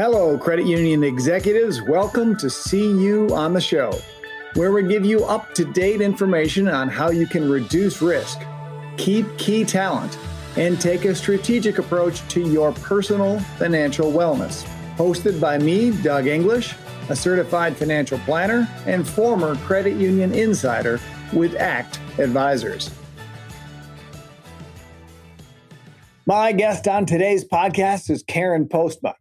Hello, credit union executives. Welcome to CU on the Show, where we give you up-to-date information on how you can reduce risk, keep key talent, and take a strategic approach to your personal financial wellness. Hosted by me, Doug English, a certified financial planner and former credit union insider with ACT Advisors. My guest on today's podcast is Karen Postma.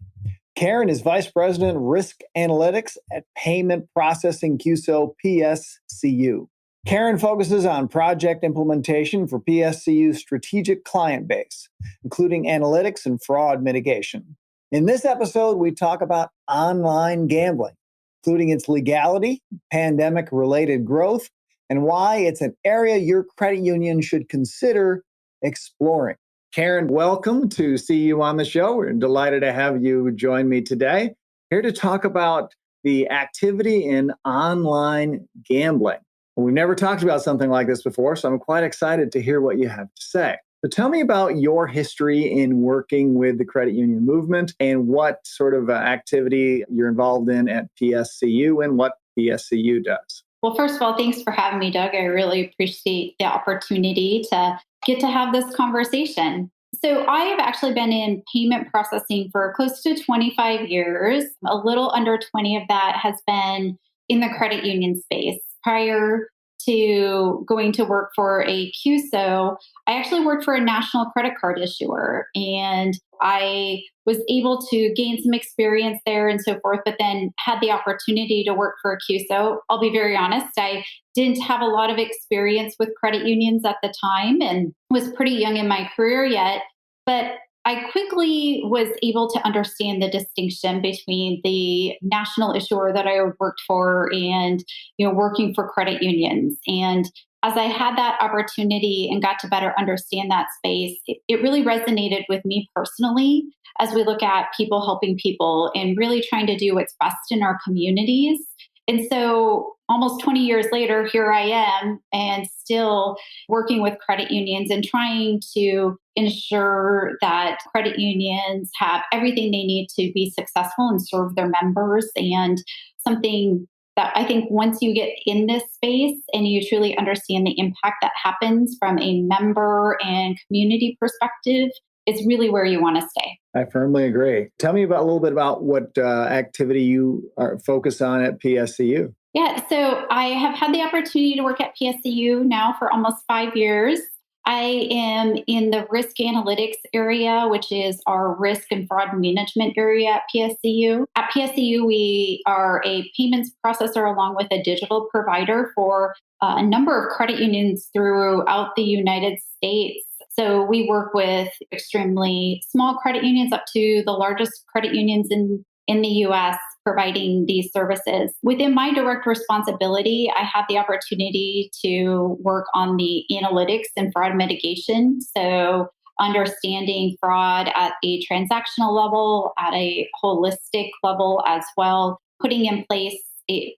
Karen is Vice President, Risk Analytics at Payment Processing CUSO PSCU. Karen focuses on project implementation for PSCU's strategic client base, including analytics and fraud mitigation. In this episode, we talk about online gambling, including its legality, pandemic-related growth, and why it's an area your credit union should consider exploring. Karen, welcome to See You on the Show. We're delighted to have you join me today. Here to talk about the activity in online gambling. We've never talked about something like this before, so I'm quite excited to hear what you have to say. So tell me about your history in working with the credit union movement and what sort of activity you're involved in at PSCU and what PSCU does. Well, first of all, thanks for having me, Doug. I really appreciate the opportunity to get to have this conversation. So I have actually been in payment processing for close to 25 years. A little under 20 of that has been in the credit union space. Prior to going to work for a CUSO, I actually worked for a national credit card issuer, and I was able to gain some experience there and so forth, but then had the opportunity to work for a CUSO. I'll be very honest, I didn't have a lot of experience with credit unions at the time and was pretty young in my career yet, but I quickly was able to understand the distinction between the national issuer that I worked for and, working for credit unions. And as I had that opportunity and got to better understand that space, it really resonated with me personally as we look at people helping people and really trying to do what's best in our communities. And so almost 20 years later, here I am and still working with credit unions and trying to ensure that credit unions have everything they need to be successful and serve their members. And something that I think once you get in this space and you truly understand the impact that happens from a member and community perspective, it's really where you want to stay. I firmly agree. Tell me a little bit about what activity you are focused on at PSCU. Yeah, so I have had the opportunity to work at PSCU now for almost 5 years. I am in the risk analytics area, which is our risk and fraud management area at PSCU. At PSCU, we are a payments processor along with a digital provider for a number of credit unions throughout the United States. So we work with extremely small credit unions up to the largest credit unions in the US providing these services. Within my direct responsibility, I have the opportunity to work on the analytics and fraud mitigation. So understanding fraud at a transactional level, at a holistic level as well, putting in place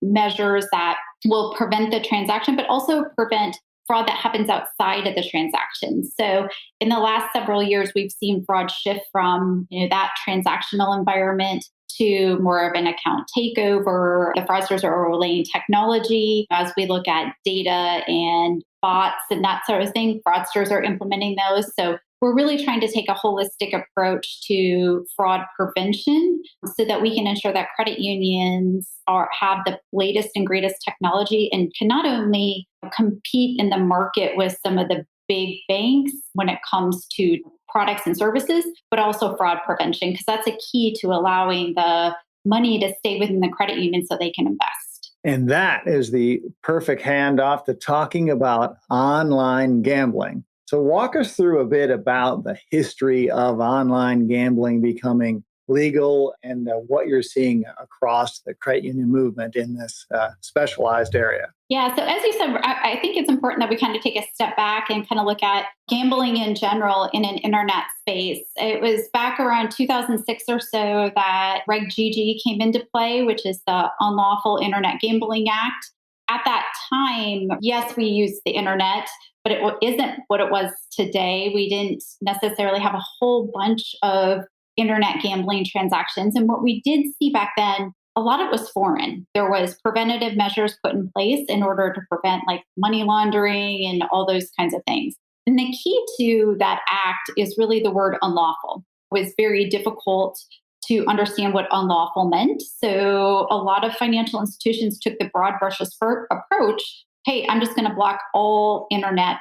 measures that will prevent the transaction, but also prevent fraud that happens outside of the transaction. So in the last several years, we've seen fraud shift from that transactional environment to more of an account takeover. The fraudsters are overlaying technology. As we look at data and bots and that sort of thing, fraudsters are implementing those. So we're really trying to take a holistic approach to fraud prevention so that we can ensure that credit unions have the latest and greatest technology and can not only compete in the market with some of the big banks when it comes to products and services, but also fraud prevention, because that's a key to allowing the money to stay within the credit union so they can invest. And that is the perfect handoff to talking about online gambling. So walk us through a bit about the history of online gambling becoming legal and what you're seeing across the credit union movement in this specialized area. Yeah, so as you said, I think it's important that we kind of take a step back and kind of look at gambling in general in an internet space. It was back around 2006 or so that Reg GG came into play, which is the Unlawful Internet Gambling Act. At that time, yes, we used the internet, but it isn't what it was today. We didn't necessarily have a whole bunch of internet gambling transactions. And what we did see back then, a lot of it was foreign. There was preventative measures put in place in order to prevent like money laundering and all those kinds of things. And the key to that act is really the word unlawful. It was very difficult to understand what unlawful meant. So a lot of financial institutions took the broad brush approach. Hey, I'm just going to block all internet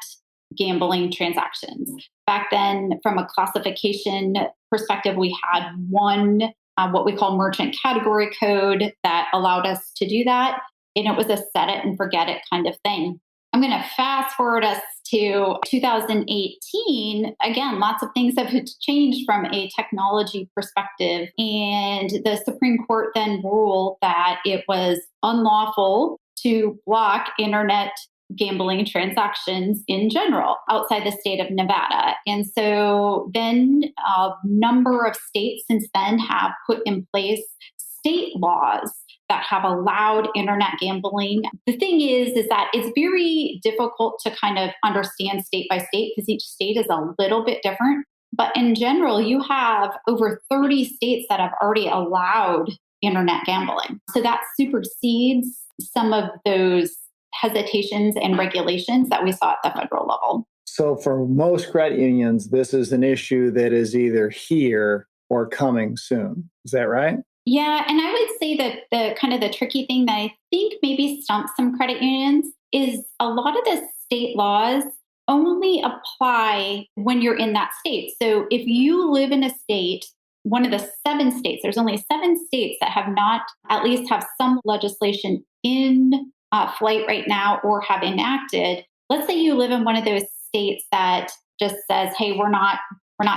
gambling transactions. Back then, from a classification perspective, we had one, what we call merchant category code that allowed us to do that. And it was a set it and forget it kind of thing. I'm going to fast forward us to 2018. Again, lots of things have changed from a technology perspective. And the Supreme Court then ruled that it was unlawful to block internet gambling transactions in general outside the state of Nevada. And so then a number of states since then have put in place state laws that have allowed internet gambling. The thing is that it's very difficult to kind of understand state by state because each state is a little bit different. But in general, you have over 30 states that have already allowed internet gambling. So that supersedes some of those hesitations and regulations that we saw at the federal level. So for most credit unions, this is an issue that is either here or coming soon. Is that right? Yeah, and I would say that the tricky thing that I think maybe stumps some credit unions is a lot of the state laws only apply when you're in that state. So if you live in a state, one of the 7 states, there's only 7 states that have not at least have some legislation in flight right now or have enacted. Let's say you live in one of those states that just says, hey, we're not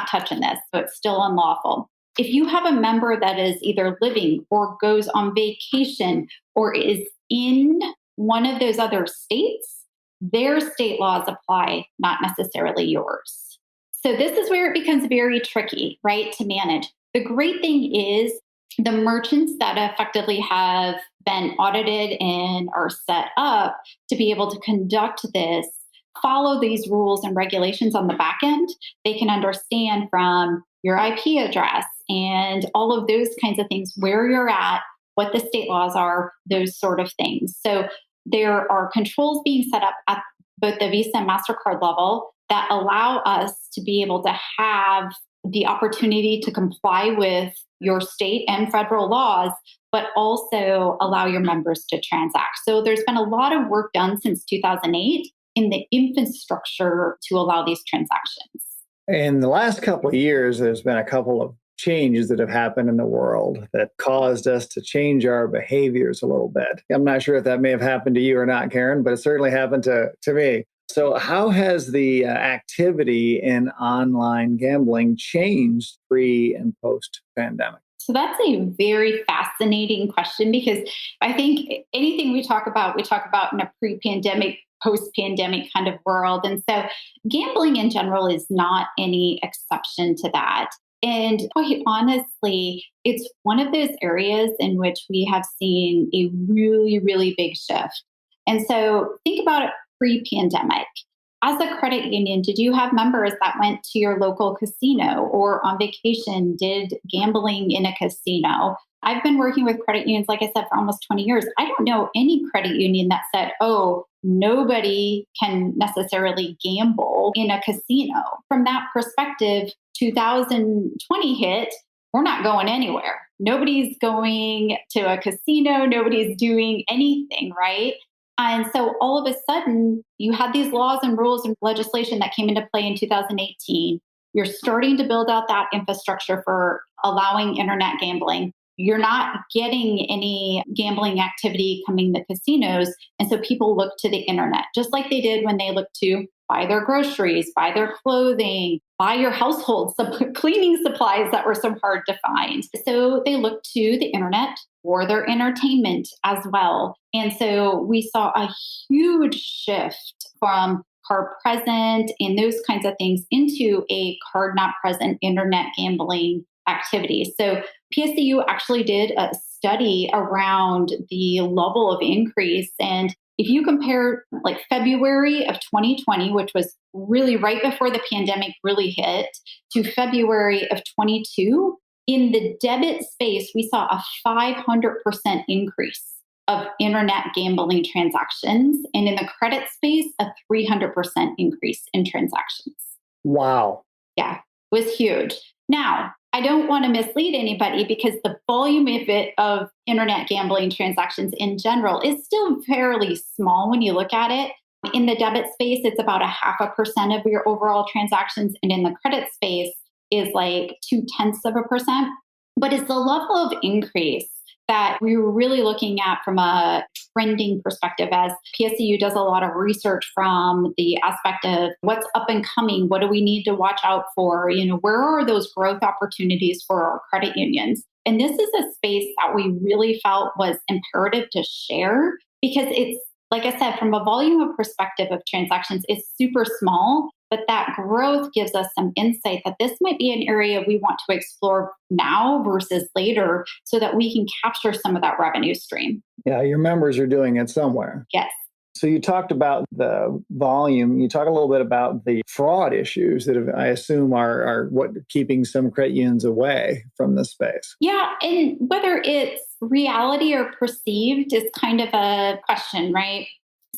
touching this, so it's still unlawful. If you have a member that is either living or goes on vacation or is in one of those other states, their state laws apply, not necessarily yours. So this is where it becomes very tricky, right, to manage. The great thing is the merchants that effectively have been audited and are set up to be able to conduct this follow these rules and regulations on the back end. They can understand from your IP address and all of those kinds of things, where you're at, what the state laws are, those sort of things. So there are controls being set up at both the Visa and MasterCard level that allow us to be able to have the opportunity to comply with your state and federal laws, but also allow your members to transact. So there's been a lot of work done since 2008 in the infrastructure to allow these transactions. In the last couple of years, there's been a couple of changes that have happened in the world that caused us to change our behaviors a little bit. I'm not sure if that may have happened to you or not, Karen, but it certainly happened to me. So how has the activity in online gambling changed pre and post pandemic? So that's a very fascinating question because I think anything we talk about in a pre-pandemic, post-pandemic kind of world. And so gambling in general is not any exception to that. And quite honestly, it's one of those areas in which we have seen a really, really big shift. And so think about it pre-pandemic. As a credit union, did you have members that went to your local casino or on vacation, did gambling in a casino? I've been working with credit unions, like I said, for almost 20 years. I don't know any credit union that said, oh, nobody can necessarily gamble in a casino. From that perspective, 2020 hit, we're not going anywhere. Nobody's going to a casino. Nobody's doing anything, right? And so all of a sudden, you had these laws and rules and legislation that came into play in 2018. You're starting to build out that infrastructure for allowing internet gambling. You're not getting any gambling activity coming to casinos. And so people look to the internet, just like they did when they looked to buy their groceries, buy their clothing, buy your household cleaning supplies that were so hard to find. So they looked to the internet for their entertainment as well. And so we saw a huge shift from card present and those kinds of things into a card not present internet gambling activity. So PSCU actually did a study around the level of increase. And if you compare like February of 2020, which was really right before the pandemic really hit, to February of 22, In the debit space, we saw a 500% increase of internet gambling transactions. And in the credit space, a 300% increase in transactions. Wow. Yeah, it was huge. Now, I don't want to mislead anybody because the volume of internet gambling transactions in general is still fairly small when you look at it. In the debit space, it's about 0.5% of your overall transactions. And in the credit space is like 0.2%. But it's the level of increase that we were really looking at from a trending perspective, as PSCU does a lot of research from the aspect of what's up and coming, what do we need to watch out for, where are those growth opportunities for our credit unions. And this is a space that we really felt was imperative to share because it's, like I said, from a volume of perspective of transactions, it's super small, but that growth gives us some insight that this might be an area we want to explore now versus later so that we can capture some of that revenue stream. Yeah, your members are doing it somewhere. Yes. So you talked about the volume. You talk a little bit about the fraud issues that I assume are what keeping some credit unions away from this space. Yeah, and whether it's reality or perceived is kind of a question, right?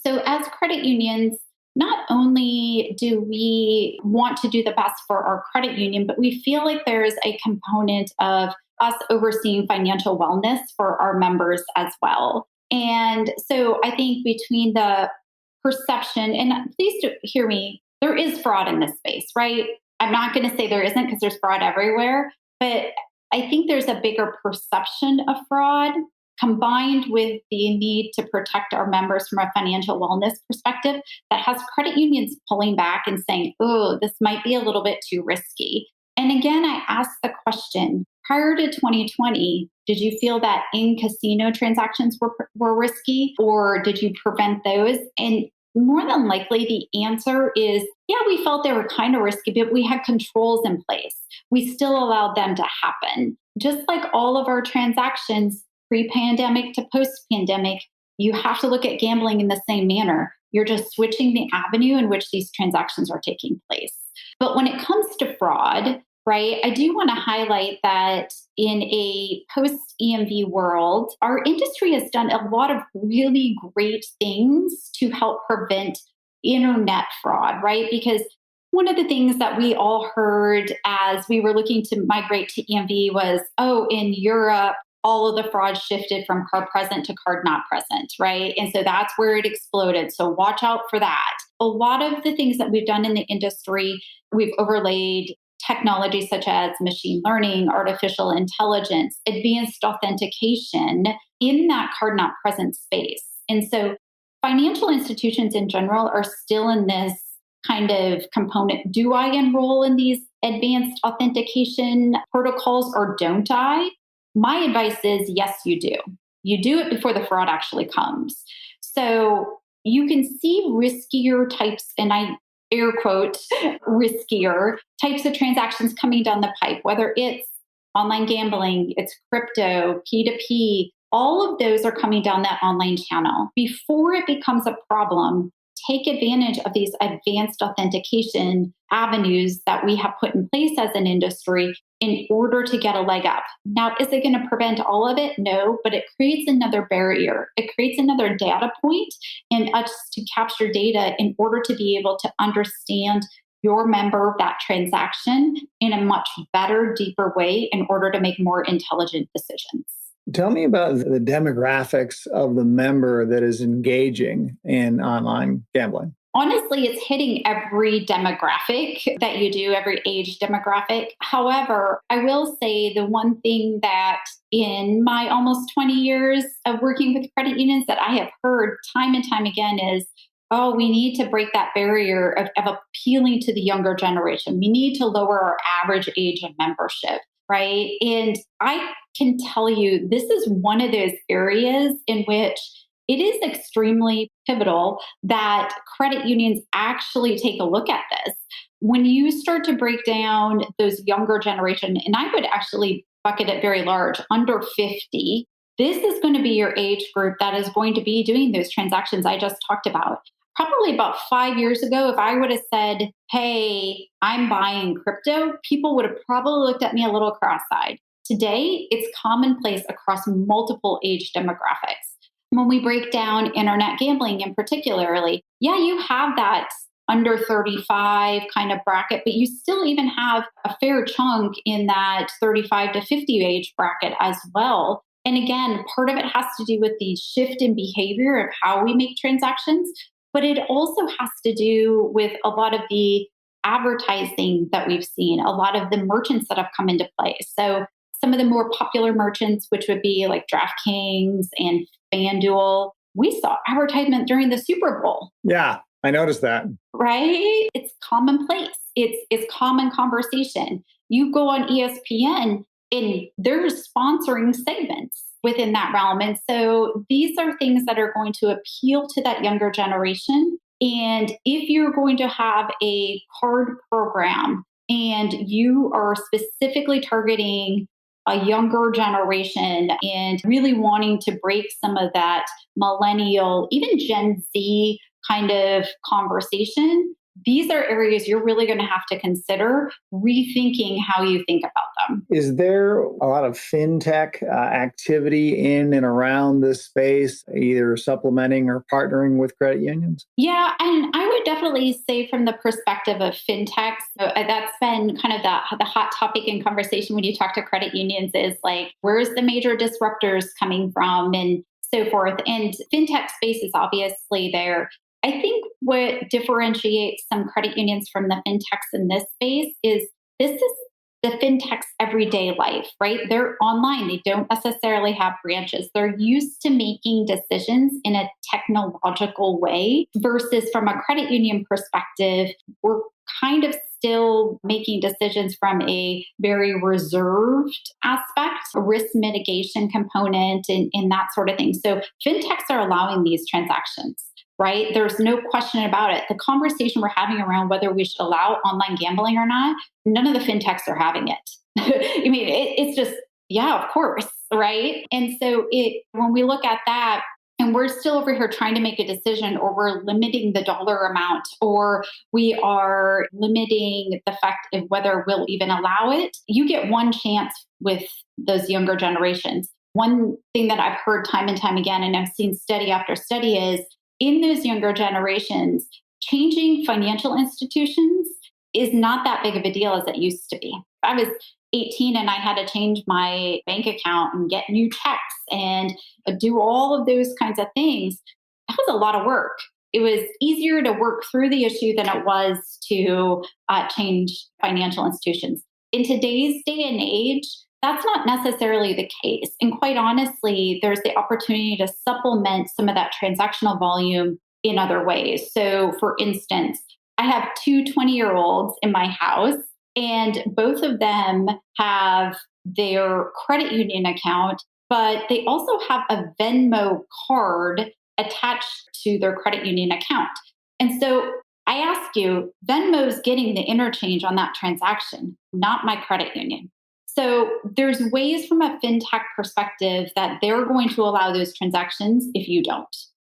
So as credit unions, not only do we want to do the best for our credit union, but we feel like there is a component of us overseeing financial wellness for our members as well. And so I think between the perception, and please do hear me, there is fraud in this space, right? I'm not going to say there isn't because there's fraud everywhere, but I think there's a bigger perception of fraud combined with the need to protect our members from a financial wellness perspective that has credit unions pulling back and saying, oh, this might be a little bit too risky. And again, I asked the question, prior to 2020, did you feel that in-casino transactions were risky, or did you prevent those? And more than likely, the answer is, yeah, we felt they were kind of risky, but we had controls in place. We still allowed them to happen. Just like all of our transactions, pre-pandemic to post-pandemic, you have to look at gambling in the same manner. You're just switching the avenue in which these transactions are taking place. But when it comes to fraud, right, I do want to highlight that in a post-EMV world, our industry has done a lot of really great things to help prevent internet fraud, right? Because one of the things that we all heard as we were looking to migrate to EMV was, oh, in Europe, all of the fraud shifted from card present to card not present, right? And so that's where it exploded. So watch out for that. A lot of the things that we've done in the industry, we've overlaid technology such as machine learning, artificial intelligence, advanced authentication in that card not present space. And so financial institutions in general are still in this kind of component. Do I enroll in these advanced authentication protocols or don't I? My advice is yes, you do. You do it before the fraud actually comes. So you can see riskier types, and I air quote, riskier types of transactions coming down the pipe, whether it's online gambling, it's crypto, P2P, all of those are coming down that online channel. Before it becomes a problem, take advantage of these advanced authentication avenues that we have put in place as an industry in order to get a leg up. Now, is it going to prevent all of it? No, but it creates another barrier. It creates another data point in us to capture data in order to be able to understand your member, that transaction in a much better, deeper way in order to make more intelligent decisions. Tell me about the demographics of the member that is engaging in online gambling. Honestly, it's hitting every demographic that you do, every age demographic. However, I will say the one thing that in my almost 20 years of working with credit unions that I have heard time and time again is, oh, we need to break that barrier of appealing to the younger generation. We need to lower our average age of membership, right? And I can tell you, this is one of those areas in which it is extremely pivotal that credit unions actually take a look at this. When you start to break down those younger generation, and I would actually bucket it very large, under 50, this is going to be your age group that is going to be doing those transactions I just talked about. Probably about 5 years ago, if I would have said, hey, I'm buying crypto, people would have probably looked at me a little cross-eyed. Today, it's commonplace across multiple age demographics. When we break down internet gambling in particularly, yeah, you have that under 35 kind of bracket, but you still even have a fair chunk in that 35 to 50 age bracket as well. And again, part of it has to do with the shift in behavior of how we make transactions, but it also has to do with a lot of the advertising that we've seen, a lot of the merchants that have come into play. So some of the more popular merchants, which would be like DraftKings and FanDuel, we saw advertisement during the Super Bowl. Yeah, I noticed that. Right? It's commonplace. It's common conversation. You go on ESPN and they're sponsoring segments within that realm. And so these are things that are going to appeal to that younger generation. And if you're going to have a card program and you are specifically targeting a younger generation and really wanting to break some of that millennial, even Gen Z kind of conversation, these are areas you're really going to have to consider rethinking how you think about them. Is there a lot of fintech activity in and around this space, either supplementing or partnering with credit unions? Yeah, and I would definitely say from the perspective of fintechs, that's been kind of the hot topic in conversation when you talk to credit unions is like, where's the major disruptors coming from and so forth. And fintech space is obviously there. I think what differentiates some credit unions from the fintechs in this space is this is the fintech's everyday life, right? They're online. They don't necessarily have branches. They're used to making decisions in a technological way versus from a credit union perspective, we're kind of still making decisions from a very reserved aspect, a risk mitigation component, and that sort of thing. So fintechs are allowing these transactions. Right? There's no question about it. The conversation we're having around whether we should allow online gambling or not, none of the fintechs are having it. I mean, it's just, yeah, of course, right? And so when we look at that, and we're still over here trying to make a decision, or we're limiting the dollar amount, or we are limiting the fact of whether we'll even allow it, you get one chance with those younger generations. One thing that I've heard time and time again, and I've seen study after study is, in those younger generations, changing financial institutions is not that big of a deal as it used to be. I was 18 and I had to change my bank account and get new checks and do all of those kinds of things. That was a lot of work. It was easier to work through the issue than it was to change financial institutions. In today's day and age, that's not necessarily the case. And quite honestly, there's the opportunity to supplement some of that transactional volume in other ways. So, for instance, I have two 20-year-olds in my house, and both of them have their credit union account, but they also have a Venmo card attached to their credit union account. And so I ask you, Venmo's getting the interchange on that transaction, not my credit union. So there's ways from a fintech perspective that they're going to allow those transactions if you don't.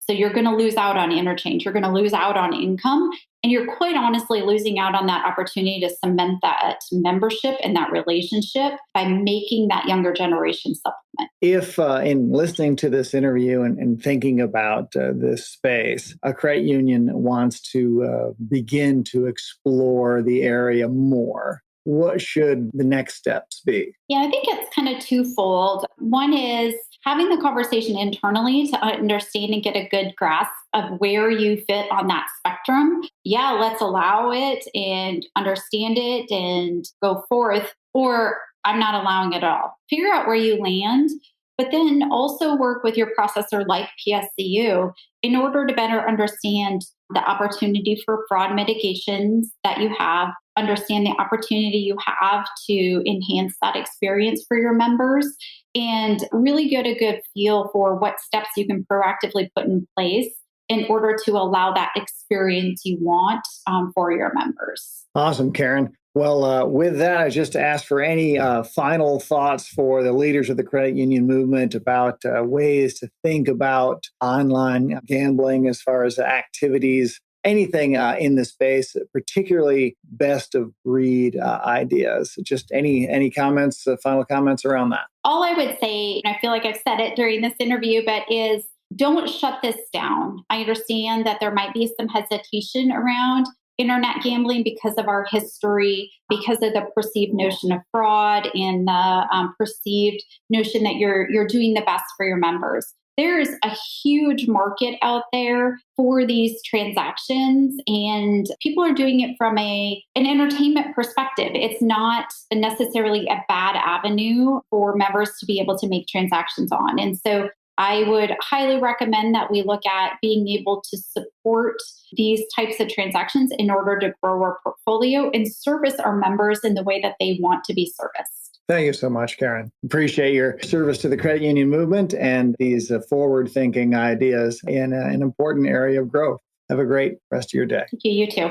So you're going to lose out on interchange. You're going to lose out on income. And you're quite honestly losing out on that opportunity to cement that membership and that relationship by making that younger generation supplement. If in listening to this interview and thinking about this space, a credit union wants to begin to explore the area more, what should the next steps be? Yeah, I think it's kind of twofold. One is having the conversation internally to understand and get a good grasp of where you fit on that spectrum. Yeah, let's allow it and understand it and go forth, or I'm not allowing it at all. Figure out where you land, but then also work with your processor like PSCU in order to better understand the opportunity for fraud mitigations that you have, understand the opportunity you have to enhance that experience for your members, and really get a good feel for what steps you can proactively put in place in order to allow that experience you want for your members. Awesome, Karen. Well, with that, I just asked for any final thoughts for the leaders of the credit union movement about ways to think about online gambling as far as activities anything in this space, particularly best of breed ideas. Just any comments, final comments around that? All I would say, and I feel like I've said it during this interview, but is don't shut this down. I understand that there might be some hesitation around internet gambling because of our history, because of the perceived notion of fraud and the perceived notion that you're doing the best for your members. There's a huge market out there for these transactions, and people are doing it from an entertainment perspective. It's not necessarily a bad avenue for members to be able to make transactions on. And so I would highly recommend that we look at being able to support these types of transactions in order to grow our portfolio and service our members in the way that they want to be serviced. Thank you so much, Karen. Appreciate your service to the credit union movement and these forward-thinking ideas in an important area of growth. Have a great rest of your day. Thank you. You too.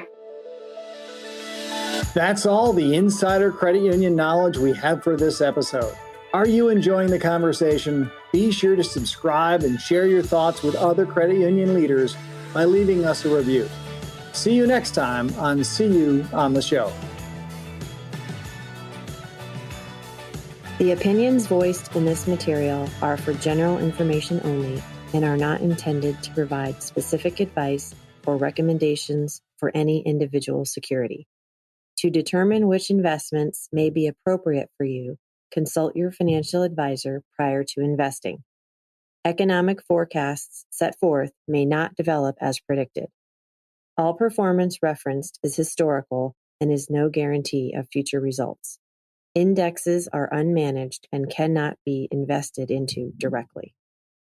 That's all the insider credit union knowledge we have for this episode. Are you enjoying the conversation? Be sure to subscribe and share your thoughts with other credit union leaders by leaving us a review. See you next time on See You on the Show. The opinions voiced in this material are for general information only and are not intended to provide specific advice or recommendations for any individual security. To determine which investments may be appropriate for you, consult your financial advisor prior to investing. Economic forecasts set forth may not develop as predicted. All performance referenced is historical and is no guarantee of future results. Indexes are unmanaged and cannot be invested into directly.